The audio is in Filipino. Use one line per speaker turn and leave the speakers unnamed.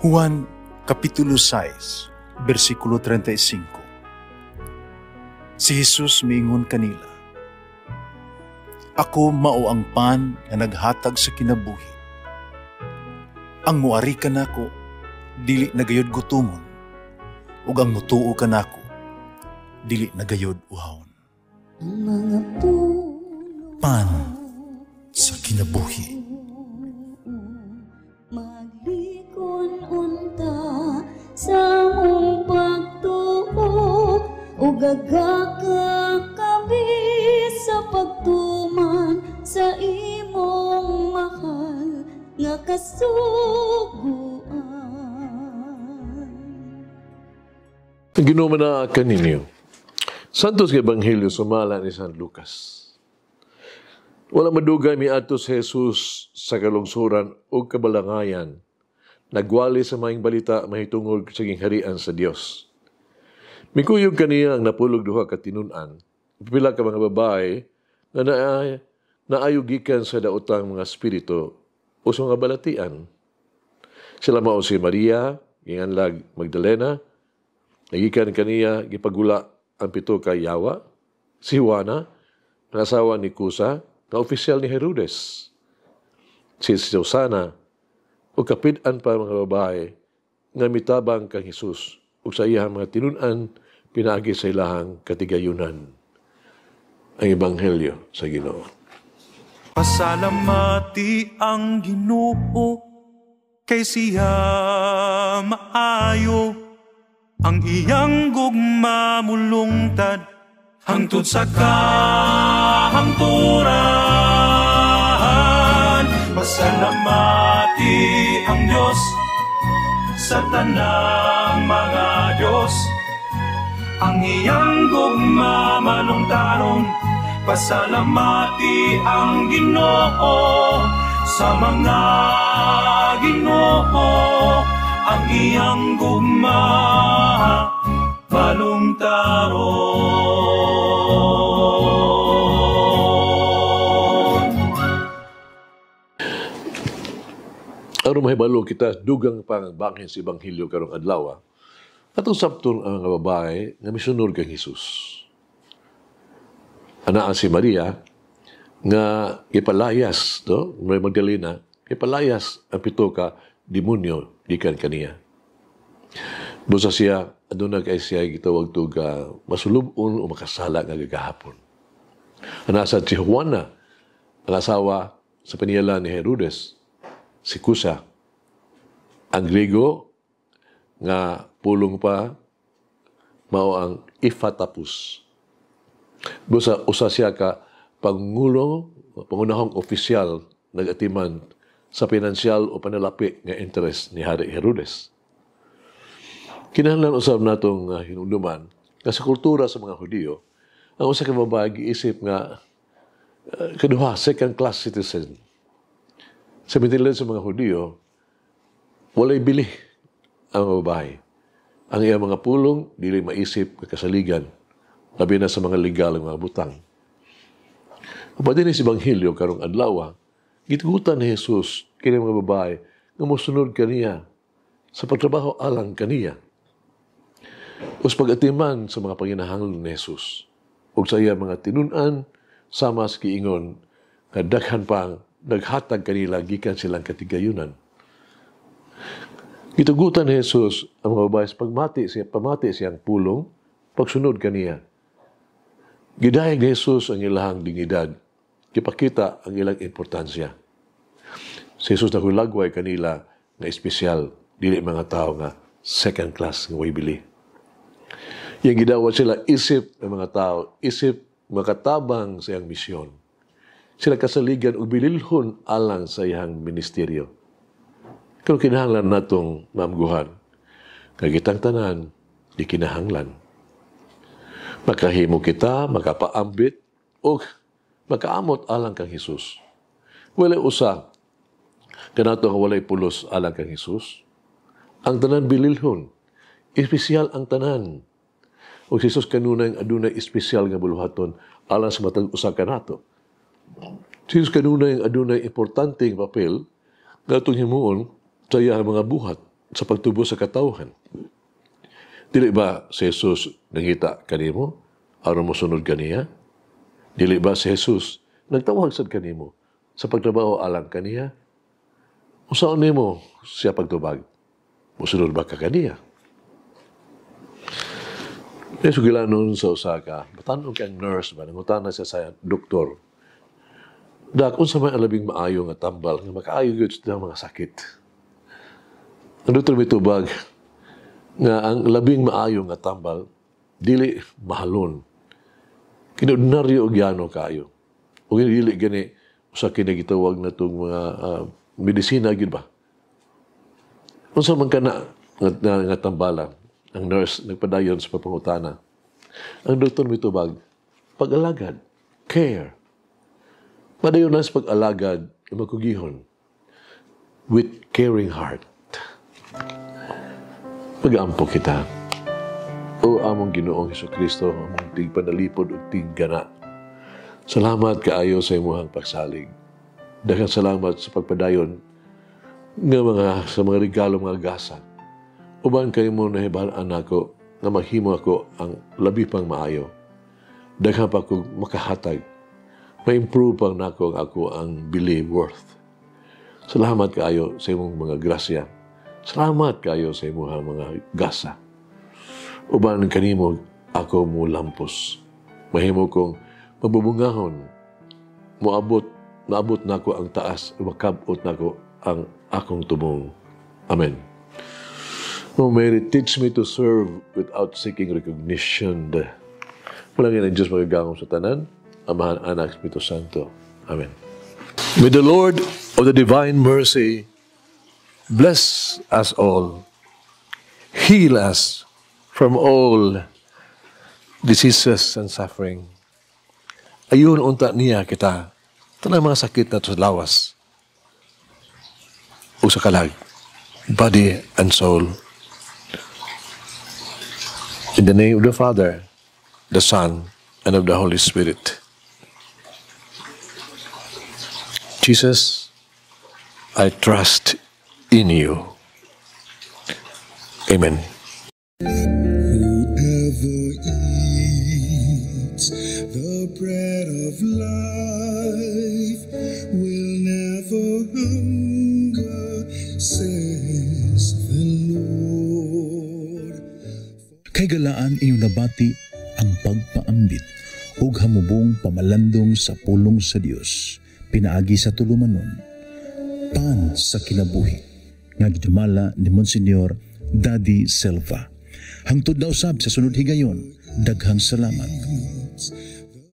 Juan Kapitulo 6, versikulo 35. Si Jesus miingon kanila, "Ako mao ang pan nga naghatag sa kinabuhi. Ang muari kanako dili nagayod gutomon, ug ang mutuo kanako dili nagayod uhawon." Pan sa kinabuhi.
Maglikon unta sa mong pagtuo, ug gagaka kami sa pagtuman sa imong mahal nga kasuguan.
Ang ginumanaakan ninyo, Santos nga Ebanghelyo sumala ni San Lucas. Wala madugay miadto si Jesus sa kalungsuran o kabalangayan, nagwali sa maing balita mahitungod sa gingharian sa Dios. Mikuyog kaniya ang napulog duha ka tinunan, pipila ka mga babae nga naayugikan sa daotang mga espiritu o sa mga balatian. Sila mao si Maria, ginganlag Magdalena, nagikan kaniya gipagula ang pito ka yawa, si Juana, na asawa ni Kusa, na opisyal ni Herodes, si Susana, o kapid-an pa mga babae nga mitabang kang Jesus o sa iyang mga tinunan pinaagi sa ilahang katigayunan. Ang Ebanghelyo sa Ginoo.
Pasalamati ang Ginoo kay siya maayo, ang iyang gugma mulungtad hangtod sa kahangturan. Pasalamati ang Diyos sa tanang mga Diyos, ang iyang gugma malungtaron. Pasalamati ang Ginoo sa mga Ginoo, ang iyang gugma malungtaron.
Aron mahibalo kita, dugang pang banghin sa Ebanghelyo karong adlaw. Atong sabton ang mga babae nga misunod kang Jesus. Anaa si Maria nga ipalayas, no? May Magdalena, ipalayas ang pito ka demonyo gikan kaniya. Busa siya, aduna kay siya gitawag to ka masulubon o makasala nga gagahapon. Anaa sa si Juana, ang asawa sa paniyalan ni Herodes, si Kusa, ang Griego nga pulong pa mao ang Iphatapus. Busa usa siya ka pangunahong opisyal nagatiman sa pinansyal o panalapi nga interest ni Hari Herodes. Kinahanglan usab natong hinumduman nga sa kultura sa mga Hudiyo, ang usa ka babae giisip nga kaduha second class citizen. Sa mintilan sa mga Hudiyo, walay bili ang mga babae. Ang iyang mga pulong dili maisip kasaligan, labi na sa mga legal ng mga butang. Kapag din si Ebanghelyo karong adlaw, gitugutan ni Jesus kini mga babae nga mosunod kaniya sa pagtrabaho alang kaniya. Us pag-atiman sa mga panginahanglan ni Jesus ug sa iya mga tinunan sama sa kiingon nga daghan pang naghatag kanila gikan silang katigayunan. Gitugutan ni Jesus ang mga babae sa pamati siyang pulong, pagsunod kaniya. Gidayeg ni Jesus ang ilahang dignidad, kipakita ang ilang importansya. Si Jesus nagulagway kanila nga espesyal, dili mga tao nga second class nga way bili. Yang gidawat sila isip ng mga tao, isip makatabang sa iyang misyon. Sila kasaligan o bililhon alang sa iyang ministeryo. Kung kinahanglan natong mamguhan, kagitang tanan, di kinahanglan. Makahimo kita, makapaambit, o makaamot alang kang Jesus. Walay usa, kanato nga walay pulos alang kang Jesus. Ang tanan bililhon, espesyal ang tanan. O si Jesus kanunay adunay espesyal nga buluhaton alang sa matag usa kanato. Si Jesus kanunay adunay importanteng papel nga itong himuon sa iyang mga buhat sa pagtubo sa katawhan. Dili ba si Jesus nangita kanimo aron mo sunod kaniya? Dili ba si Jesus nagtawag sad kanimo sa pagtrabaho alang kaniya? Usaon nimo siya pagtubag? Musunod ba ka kaniya? Sugilanon sa Osaka, batanon kang nurse ba, nangutana siya sa doktor. Dakon sa may alabing maayo nga tambal, nga makaayo yun sa mga sakit. Ang doktor mitubag, nga ang labing maayo nga tambal, dili mahalon. Kinordinaryo o gyano kayo. O dili gani, usa kinagitawag na itong mga medisina, gid ba? Kung sa man ka na nga tambalan, ang nurse nagpadayon sa papangutana. Ang doktor mitubag, pag-alagad, care. Padayon na sa pag-alagad, magkugihon, with caring heart. Pag-ampo kita, o among Ginoong Hesukristo, among tigpanalipod o tiggana. Salamat kaayo sa imuhang pagsalig. Daghang salamat sa pagpadayon sa mga regalo, mga gasa. Uban kayo mo nahibalaan ako na maghimo ako ang labi pang maayo. Daghang pa ako makahatag. Ma-improve pang nako ako ang believe worth. Salamat kaayo sa imong mga grasya. Salamat kaayo sa imong mga gasa. Uban kanimo ako mo lampos. Mahimo kong mabubungahon. Maabot nako ang taas, makabot nako ang akong tumong. Amen. O Mary, teach me to serve without seeking recognition. Malangin ang Diyos magagangom sa tanan, Amahan, Anak, Espiritu Santo. Amen. May the Lord of the divine mercy bless us all, heal us from all diseases and suffering. Ayun unta niya kita, tanang mga sakit na sa lawas, o sa kalag, body and soul. In the name of the Father, the Son, and of the Holy Spirit. Jesus, I trust in you. Amen.
Whoever eats the bread of life will never hunger, says the Lord.
Kay galaan inyong nabati ang pagpaambit ug hamubong pamalandong sa pulong sa Dios pinaagi sa tulumanon pan sa kinabuhi nga gidumala ni Monsignor Daddy Silva. Hangtod na usab sa sunod higayon, daghang salamat.